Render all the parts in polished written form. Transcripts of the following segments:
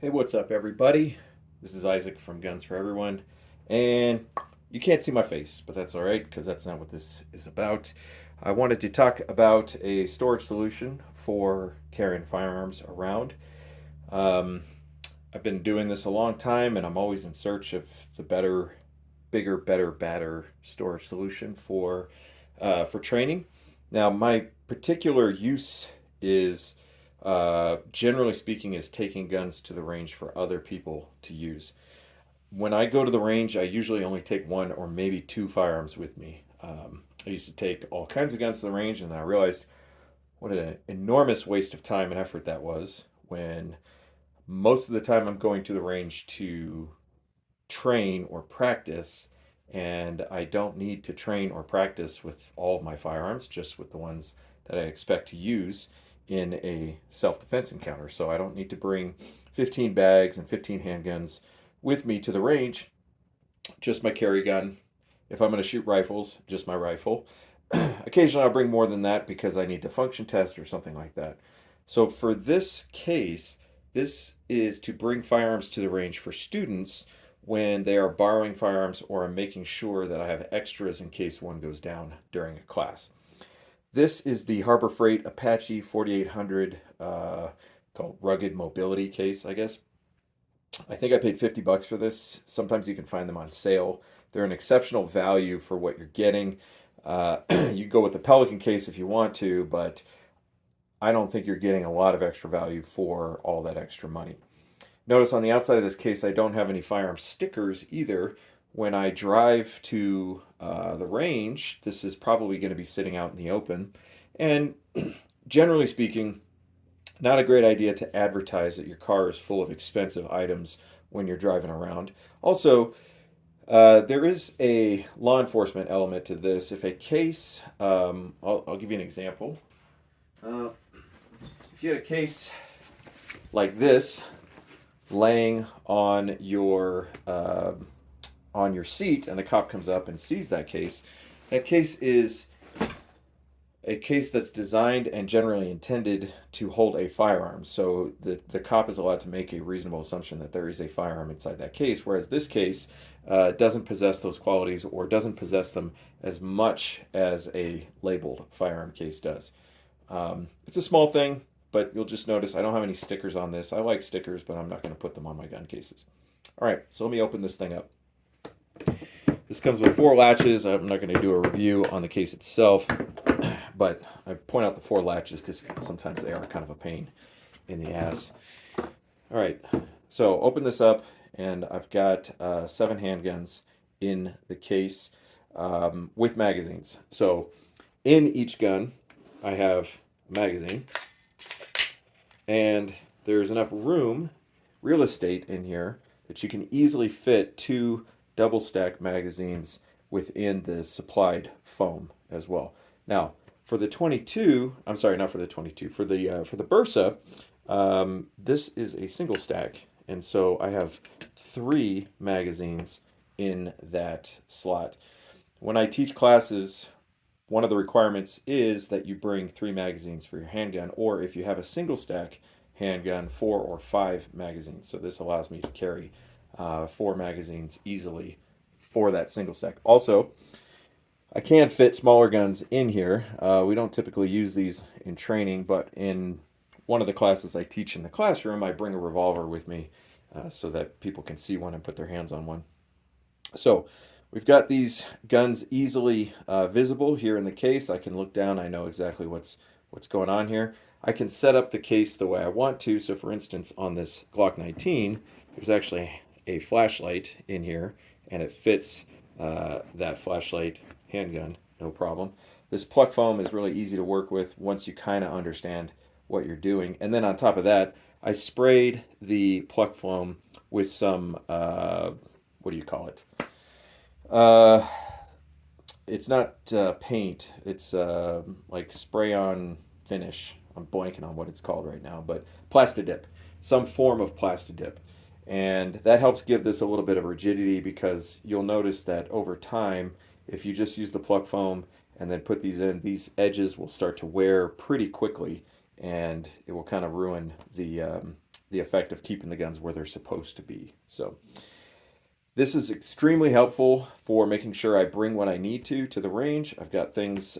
Hey, what's up, everybody? This is Isaac from Guns for Everyone, and you can't see my face, but that's all right because that's not what this is about. I wanted to talk about a storage solution for carrying firearms around. Um, I've been doing this a long time, and I'm always in search of the better, bigger, better, badder storage solution for training. Now, my particular use is, generally speaking, is taking guns to the range for other people to use. When I go to the range, I usually only take one or maybe two firearms with me. I used to take all kinds of guns to the range, and then I realized what an enormous waste of time and effort that was when most of the time I'm going to the range to train or practice, and I don't need to train or practice with all of my firearms, just with the ones that I expect to use in a self defense encounter. So I don't need to bring 15 bags and 15 handguns with me to the range, just my carry gun. If I'm going to shoot rifles, just my rifle. Occasionally I'll bring more than that because I need to function test or something like that. So for this case, this is to bring firearms to the range for students when they are borrowing firearms or I'm making sure that I have extras in case one goes down during a class. This is the Harbor Freight Apache 4800, called Rugged Mobility case, I guess. I think I paid 50 bucks for this. Sometimes you can find them on sale. They're an exceptional value for what you're getting. You go with the Pelican case if you want to, but I don't think you're getting a lot of extra value for all that extra money. Notice on the outside of this case, I don't have any firearm stickers either. When I drive to the range, this is probably going to be sitting out in the open. And generally speaking, not a great idea to advertise that your car is full of expensive items when you're driving around. Also, there is a law enforcement element to this. If a case, I'll give you an example. Uh, if you had a case like this laying on your seat, and the cop comes up and sees that case is a case that's designed and generally intended to hold a firearm. So the cop is allowed to make a reasonable assumption that there is a firearm inside that case, whereas this case doesn't possess those qualities or doesn't possess them as much as a labeled firearm case does. It's a small thing, but you'll just notice I don't have any stickers on this. I like stickers, but I'm not going to put them on my gun cases. All right, so let me open this thing up. This comes with four latches. I'm not going to do a review on the case itself, but I point out the four latches because sometimes they are kind of a pain in the ass. All right, so open this up, and I've got seven handguns in the case with magazines. So in each gun, I have a magazine, and there's enough room, real estate in here, that you can easily fit two double stack magazines within the supplied foam as well. Now, for the 22, I'm sorry, not for the 22, for the Bursa, this is a single stack, and so I have three magazines in that slot. When I teach classes, one of the requirements is that you bring three magazines for your handgun, or if you have a single stack handgun, four or five magazines. So this allows me to carry four magazines easily for that single stack. Also, I can fit smaller guns in here. We don't typically use these in training, but in one of the classes I teach in the classroom, I bring a revolver with me so that people can see one and put their hands on one. So we've got these guns easily visible here in the case. I can look down. I know exactly what's going on here. I can set up the case the way I want to. So for instance, on this Glock 19, there's actually a flashlight in here, and it fits that flashlight handgun, no problem. This pluck foam is really easy to work with once you kind of understand what you're doing. And then on top of that, I sprayed the pluck foam with some, what do you call it? Uh, it's not paint. It's like spray on finish. I'm blanking on what it's called right now, but Plastidip, some form of Plastidip. And that helps give this a little bit of rigidity because you'll notice that over time, if you just use the plug foam and then put these in, these edges will start to wear pretty quickly and it will kind of ruin the effect of keeping the guns where they're supposed to be. So this is extremely helpful for making sure I bring what I need to the range. I've got things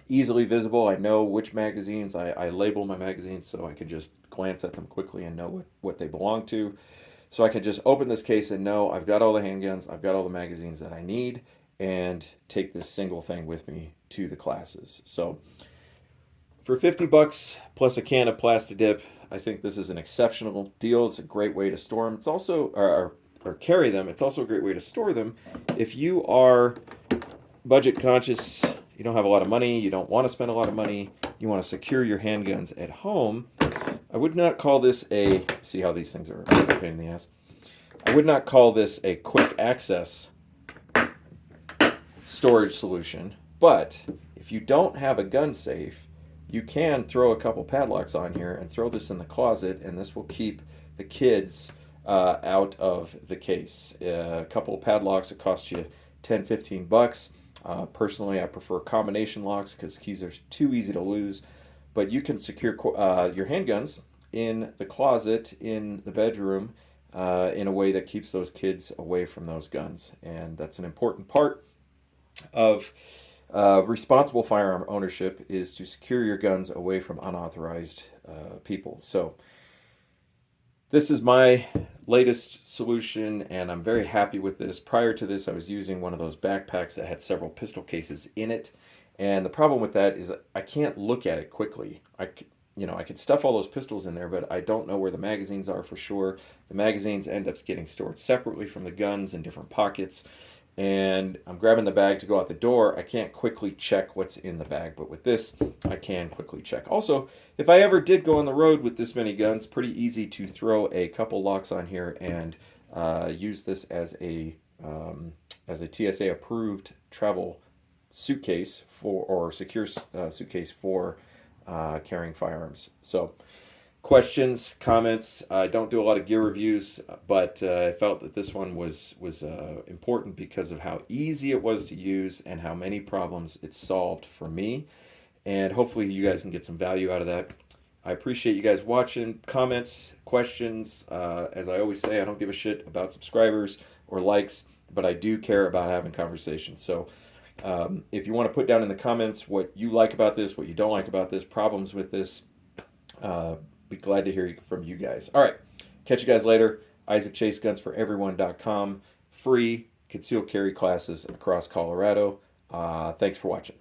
easily visible. I know which magazines. I label my magazines so I can just glance at them quickly and know what they belong to. So I can just open this case and know I've got all the handguns, I've got all the magazines that I need, and take this single thing with me to the classes. So for 50 bucks plus a can of Plastidip, I think this is an exceptional deal. It's a great way to store them. It's also, or carry them. It's also a great way to store them. If you are budget conscious, you don't have a lot of money, you don't want to spend a lot of money, you want to secure your handguns at home, I would not call this a, see how these things are a pain in the ass. I would not call this a quick access storage solution, but if you don't have a gun safe, you can throw a couple padlocks on here and throw this in the closet, and this will keep the kids out of the case. A couple of padlocks, it costs you 10, 15 bucks. Personally, I prefer combination locks because keys are too easy to lose. But you can secure your handguns in the closet, in the bedroom, in a way that keeps those kids away from those guns. And that's an important part of responsible firearm ownership, is to secure your guns away from unauthorized people. So this is my latest solution, and I'm very happy with this. Prior to this, I was using one of those backpacks that had several pistol cases in it, and the problem with that is I can't look at it quickly. I could stuff all those pistols in there, but I don't know where the magazines are for sure. The magazines end up getting stored separately from the guns in different pockets, and I'm grabbing the bag to go out the door. I can't quickly check what's in the bag, but with this, I can quickly check. Also, if I ever did go on the road with this many guns, pretty easy to throw a couple locks on here and use this as a TSA approved travel suitcase or secure suitcase for carrying firearms. So questions, comments. I don't do a lot of gear reviews, but I felt that this one was important because of how easy it was to use and how many problems it solved for me. And hopefully you guys can get some value out of that. I appreciate you guys watching. Comments, questions. As I always say, I don't give a shit about subscribers or likes, but I do care about having conversations. So if you want to put down in the comments what you like about this, what you don't like about this, problems with this, be glad to hear from you guys. All right. Catch you guys later. Isaac Chase, gunsforeveryone.com. Free concealed carry classes across Colorado. Thanks for watching.